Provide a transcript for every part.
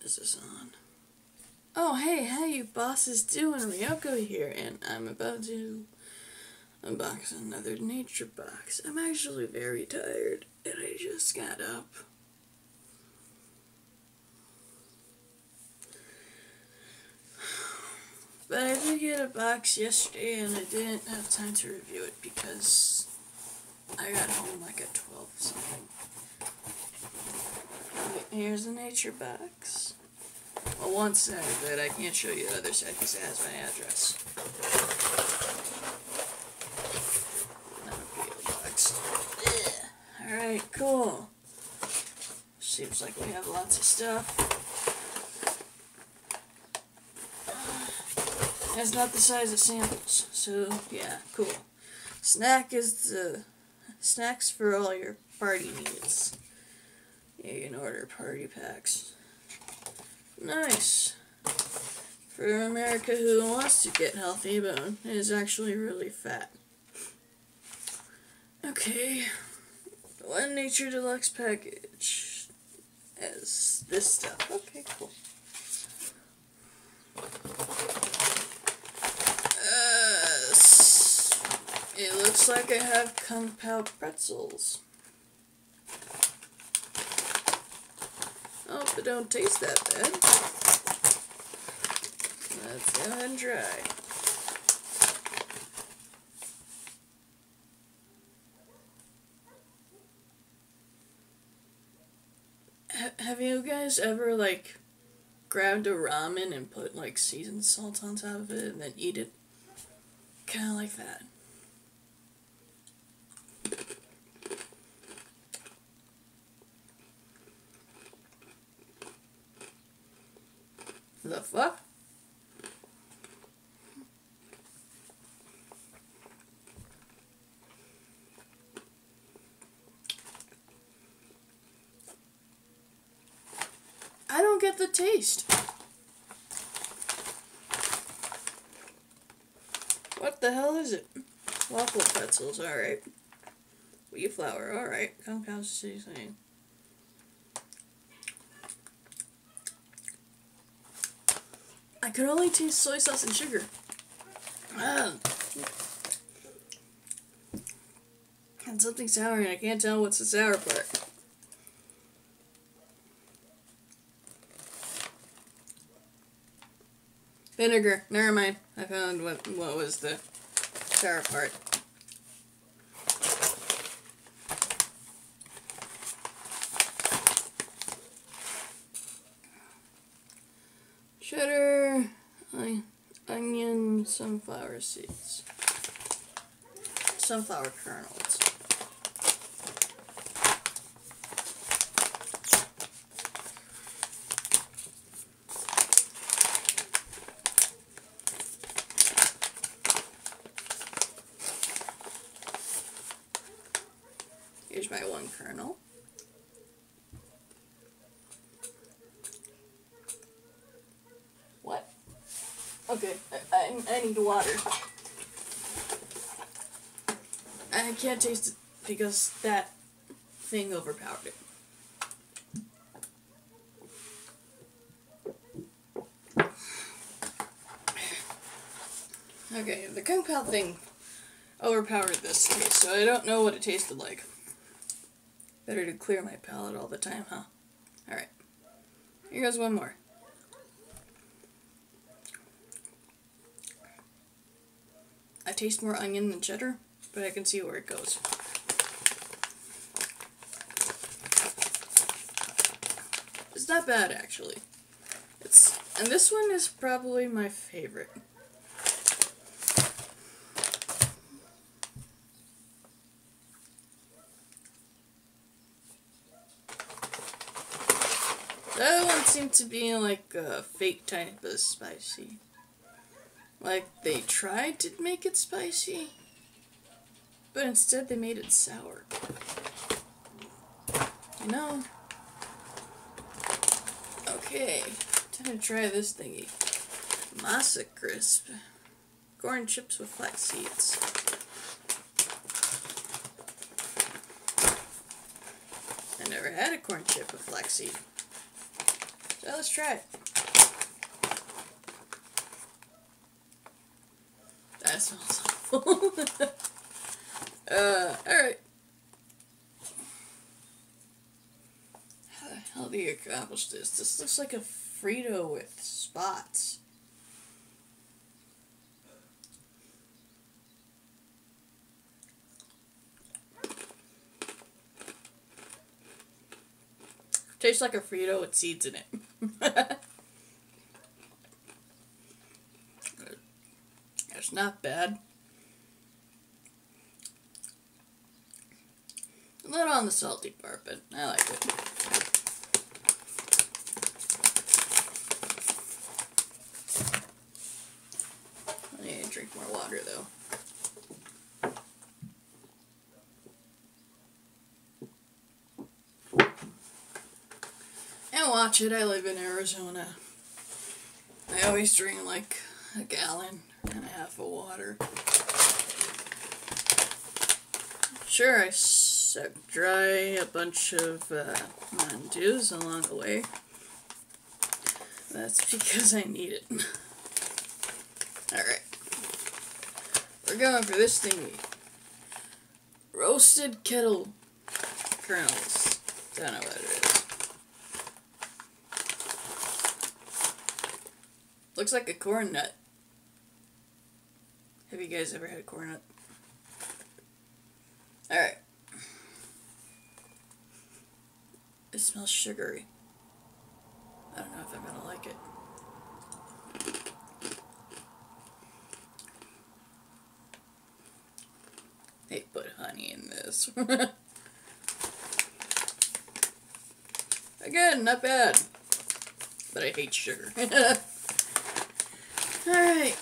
Is this on? Oh, hey, how you bosses doing? Ryoko here, and I'm about to unbox another nature box. I'm actually very tired, and I just got up. But I did get a box yesterday, and I didn't have time to review it because I got home like at 12 something. Here's the nature box. Well, one side of it, I can't show you the other side because it has my address. Not a P.O. box. Alright, cool. Seems like we have lots of stuff. It's not the size of samples, so yeah, cool. Snacks for all your party needs. You can order party packs. Nice. For America who wants to get healthy but is actually really fat. Okay. One Nature Deluxe package has this stuff. Okay, cool. It looks like I have Kung Pao pretzels. Oh, they don't taste that bad. Let's go ahead and try. Have you guys ever, like, grabbed a ramen and put, like, seasoned salt on top of it and then eat it? Kind of like that. The fuck? I don't get the taste. What the hell is it? Waffle pretzels, alright. Wheat flour, alright. Kung Pao seasoning. I could only taste soy sauce and sugar. And something sour, and I can't tell what's the sour part. Vinegar. Never mind. I found what was the sour part. Cheddar, onion, sunflower seeds, sunflower kernels. Here's my one kernel. What? Okay, I need water. I can't taste it because that thing overpowered it. Okay, the Kung Pao thing overpowered this taste, so I don't know what it tasted like. Better to clear my palate all the time, huh? Alright. Here goes one more. I taste more onion than cheddar, but I can see where it goes. It's not bad, actually. And this one is probably my favorite. That one seemed to be like a fake type of spicy. Like they tried to make it spicy, but instead they made it sour. You know? Okay, time to try this thingy. Masa Crisp. Corn chips with flax seeds. I never had a corn chip with flaxseed. So let's try it. That smells awful. Alright. How the hell do you accomplish this? This looks like a Frito with spots. Tastes like a Frito with seeds in it. It's not bad. A little on the salty part, but I like it. I need to drink more water, though. And watch it, I live in Arizona. I always drink like a gallon and a half of water. Sure, I sucked dry a bunch of Mountain Dews along the way. That's because I need it. Alright. We're going for this thingy. Roasted kettle kernels. Don't know what it is. Looks like a corn nut. Have you guys ever had a corn nut? Alright. It smells sugary. I don't know if I'm gonna like it. They put honey in this. Again, not bad. But I hate sugar. Alright.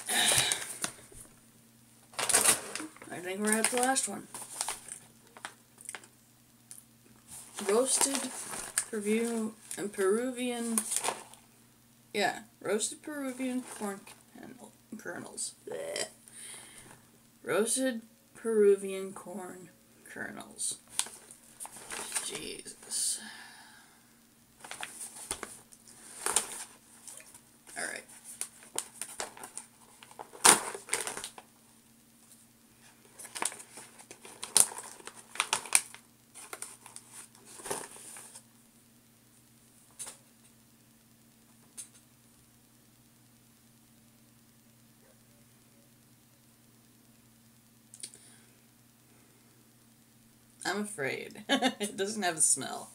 I think we're at the last one. Roasted Peruvian, roasted Peruvian corn kernels. Blech. Roasted Peruvian corn kernels. Jesus. Alright. I'm afraid. It doesn't have a smell.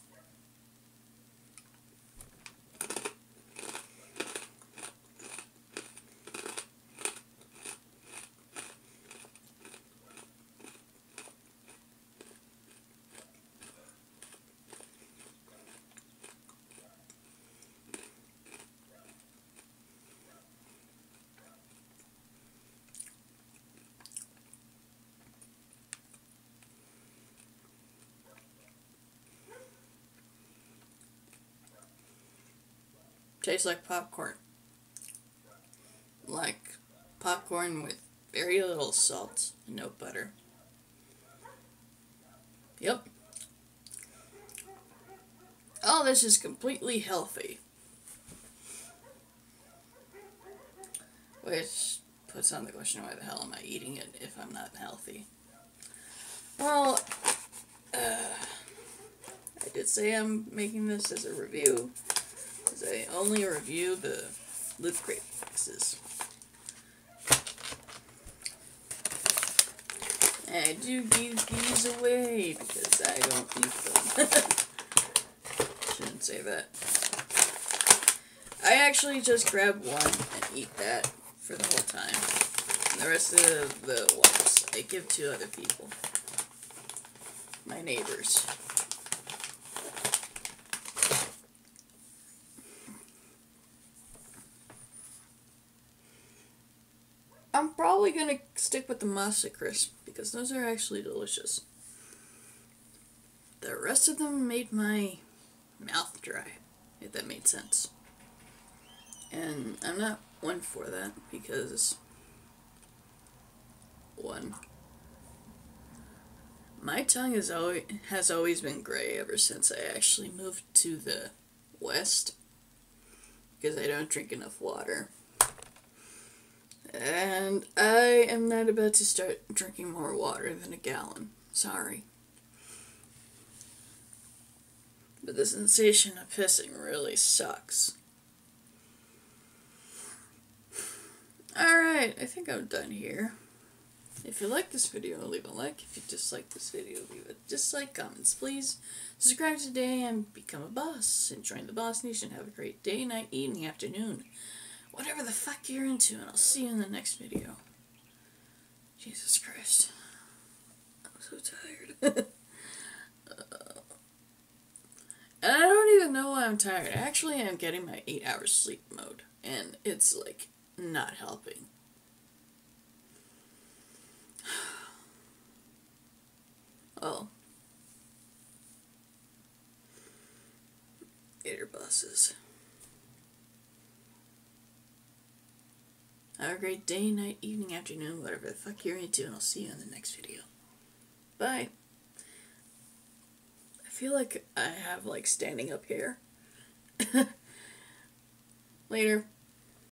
Tastes like popcorn. Like popcorn with very little salt and no butter. Yep. All this is completely healthy. Which puts on the question, why the hell am I eating it if I'm not healthy? Well, I did say I'm making this as a review. Because I only review the Loot Crate boxes. And I do give these away because I don't eat them. Shouldn't say that. I actually just grab one and eat that for the whole time. And the rest of the ones I give to other people. My neighbors. I'm probably gonna stick with the Monster Crisp because those are actually delicious. The rest of them made my mouth dry, if that made sense. And I'm not one for that because, one, my tongue has always been gray ever since I actually moved to the West. because I don't drink enough water. And I am not about to start drinking more water than a gallon. Sorry. But the sensation of pissing really sucks. Alright, I think I'm done here. If you like this video, leave a like. If you dislike this video, leave a dislike. Comments, please. Subscribe today and become a boss. And join the Boss Nation. Have a great day, night, evening, afternoon. Whatever the fuck you're into. And I'll see you in the next video. Jesus Christ. I'm so tired. And I don't even know why I'm tired. Actually, I'm getting my 8-hour sleep mode. And it's, like, not helping. Well, Gator buses. Have a great day, night, evening, afternoon, whatever the fuck you're into, and I'll see you in the next video. Bye. I feel like I have, like, standing up hair. Later.